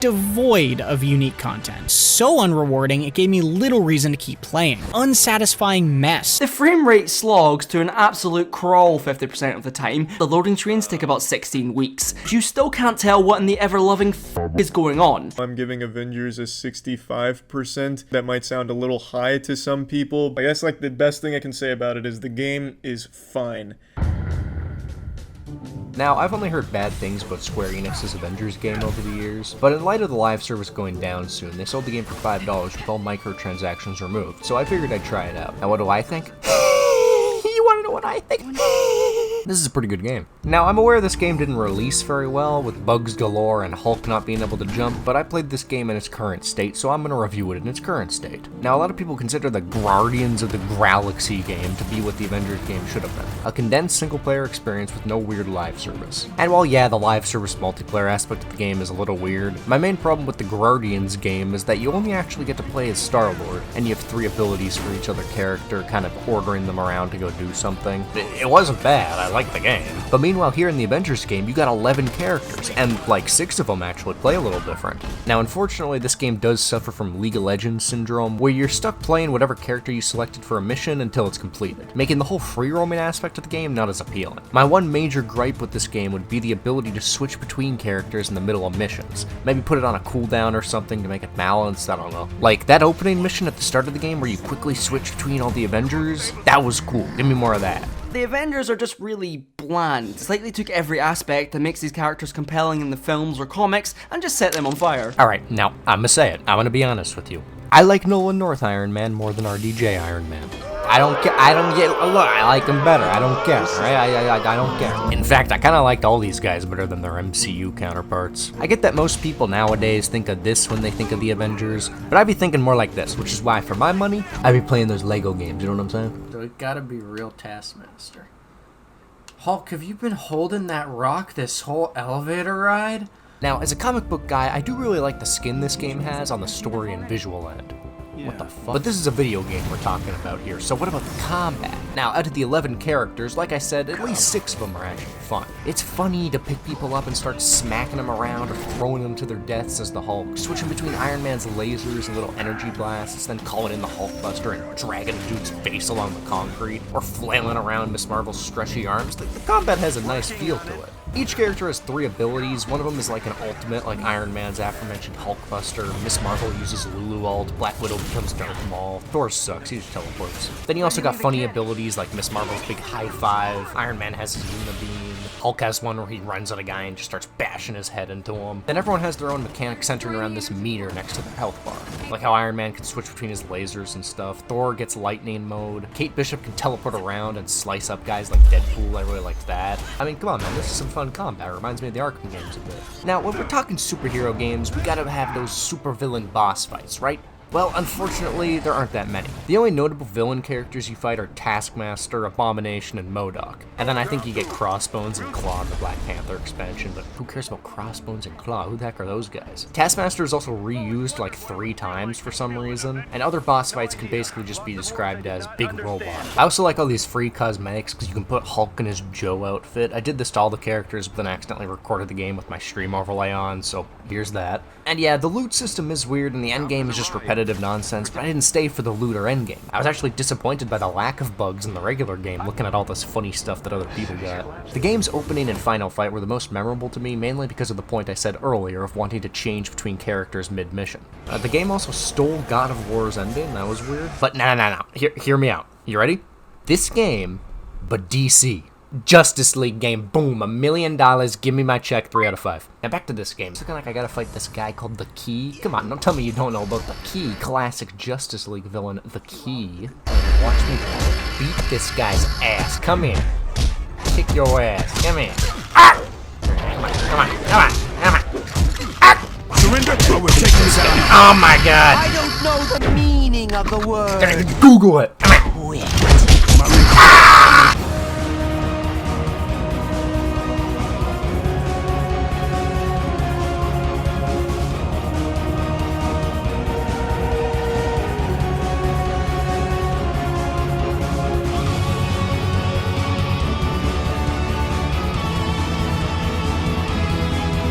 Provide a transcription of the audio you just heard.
devoid of unique content. So unrewarding, it gave me little reason to keep playing. Unsatisfying mess. The frame rate slogs to an absolute crawl 50% of the time. The loading screens take about 16 weeks. You still can't tell what in the ever-loving is going on. I'm giving Avengers a 65%. That might sound a little high to some people. I guess like the best thing I can say about it is the game is fine. Now, I've only heard bad things about Square Enix's Avengers game over the years, but in light of the live service going down soon, they sold the game for $5 with all microtransactions removed, so I figured I'd try it out. Now, what do I think? You wanna know what I think? This is a pretty good game. Now, I'm aware this game didn't release very well, with bugs galore and Hulk not being able to jump, but I played this game in its current state, so I'm gonna review it in its current state. Now, a lot of people consider the Guardians of the Galaxy game to be what the Avengers game should have been. A condensed single-player experience with no weird live service. And while yeah, the live service multiplayer aspect of the game is a little weird, my main problem with the Guardians game is that you only actually get to play as Star-Lord, and you have 3 abilities for each other character, kind of ordering them around to go do something. It wasn't bad, I liked the game. But meanwhile, here in the Avengers game, you got 11 characters, and like 6 of them actually play a little different. Now, unfortunately, this game does suffer from League of Legends syndrome, where you're stuck playing whatever character you selected for a mission until it's completed, making the whole free roaming aspect of the game not as appealing. My one major gripe with this game would be the ability to switch between characters in the middle of missions. Maybe put it on a cooldown or something to make it balanced, I don't know. Like, that opening mission at the start of the game where you quickly switch between all the Avengers, that was cool. Give me more of that. The Avengers are just really bland. It's like they took every aspect that makes these characters compelling in the films or comics and just set them on fire. Alright, now, I'm gonna say it. I'm gonna be honest with you. I like Nolan North Iron Man more than RDJ Iron Man. I don't get, look, I like him better, I don't care, right? I don't care. In fact, I kinda liked all these guys better than their MCU counterparts. I get that most people nowadays think of this when they think of the Avengers, but I'd be thinking more like this, which is why, for my money, I'd be playing those Lego games, you know what I'm saying? So it gotta be real Taskmaster. Hulk, have you been holding that rock this whole elevator ride? Now, as a comic book guy, I do really like the skin this game has on the story and visual end. What the fuck? But this is a video game we're talking about here, so what about the combat? Now, out of the 11 characters, like I said, at least 6 of them are actually fun. It's funny to pick people up and start smacking them around or throwing them to their deaths as the Hulk, switching between Iron Man's lasers and little energy blasts, then calling in the Hulkbuster and dragging a dude's face along the concrete, or flailing around Miss Marvel's stretchy arms. The combat has a nice feel to it. Each character has 3 abilities. One of them is like an ultimate, like Iron Man's aforementioned Hulkbuster. Miss Marvel uses Lulu ult. Black Widow becomes Darth Maul. Thor sucks, he just teleports. Then you also got funny abilities like Miss Marvel's big high five. Iron Man has his Unibeam. Hulk has one where he runs at a guy and just starts bashing his head into him. Then everyone has their own mechanic centered around this meter next to their health bar. Like how Iron Man can switch between his lasers and stuff. Thor gets lightning mode. Kate Bishop can teleport around and slice up guys like Deadpool. I really like that. I mean, come on, man, this is some fun combat. It reminds me of the Arkham games a bit. Now, when we're talking superhero games, we gotta have those supervillain boss fights, right? Well, unfortunately, there aren't that many. The only notable villain characters you fight are Taskmaster, Abomination, and MODOK. And then I think you get Crossbones and Claw in the Black Panther expansion, but who cares about Crossbones and Claw? Who the heck are those guys? Taskmaster is also reused like 3 times for some reason, and other boss fights can basically just be described as big robots. I also like all these free cosmetics because you can put Hulk in his Joe outfit. I did this to all the characters, but then accidentally recorded the game with my stream overlay on, so here's that. And yeah, the loot system is weird, and the endgame is just repetitive nonsense, but I didn't stay for the loot or endgame. I was actually disappointed by the lack of bugs in the regular game, looking at all this funny stuff that other people got. The game's opening and final fight were the most memorable to me, mainly because of the point I said earlier of wanting to change between characters mid-mission. The game also stole God of War's ending, that was weird. But no. Hear me out. You ready? This game, but DC. Justice League game, boom, $1 million, give me my check, 3 out of 5. Now back to this game. It's looking like I gotta fight this guy called The Key. Come on, don't tell me you don't know about The Key, classic Justice League villain, The Key. Watch me beat this guy's ass. Come here. Kick your ass. Come here. Ah! Come on. Ah! Surrender, or we're taking this out. Oh my god. I don't know the meaning of the word. Google it. Come here. Quit. Ah!